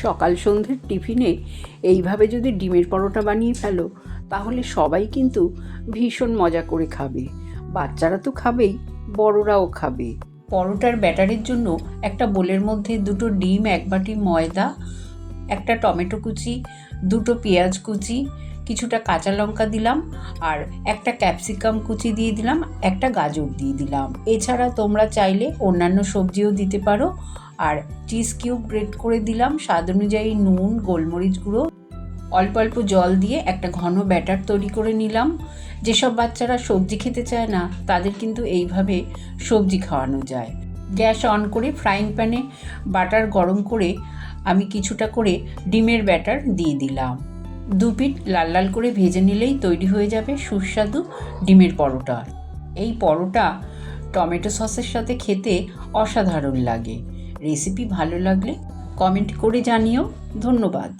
সকাল সন্ধ্যের টিফিনে এইভাবে যদি ডিমের পরোটা বানিয়ে ফেলো তাহলে সবাই কিন্তু ভীষণ মজা করে খাবে। বাচ্চারা তো খাবেই, বড়রাও খাবে। পরোটার ব্যাটারের জন্য একটা বোলের মধ্যে 2টো ডিম, 1 বাটি ময়দা, একটা টমেটো কুচি, 2টো পেঁয়াজ কুচি, কিছুটা কাঁচা লঙ্কা দিলাম, আর একটা ক্যাপসিকাম কুচি দিয়ে দিলাম, একটা গাজর দিয়ে দিলাম। এছাড়া তোমরা চাইলে অন্যান্য সবজিও দিতে পারো। আর চিজ কিউব গ্রেট করে দিলাম, স্বাদ অনুযায়ী নুন, গোলমরিচ গুঁড়ো, অল্প অল্প জল দিয়ে একটা ঘন ব্যাটার তৈরি করে নিলাম। যেসব বাচ্চারা সবজি খেতে চায় না তাদের কিন্তু এইভাবে সবজি খাওয়ানো যায়। গ্যাস অন করে ফ্রাইং প্যানে বাটার গরম করে আমি কিছুটা করে ডিমের ব্যাটার দিয়ে দিলাম। 2 পিঠ লাল লাল করে ভেজে নিলেই তৈরি হয়ে যাবে সুস্বাদু ডিমের পরোটা। এই পরোটা টমেটো সসের সাথে খেতে অসাধারণ লাগে। রেসিপি ভালো লাগলে কমেন্ট করে জানিও। ধন্যবাদ।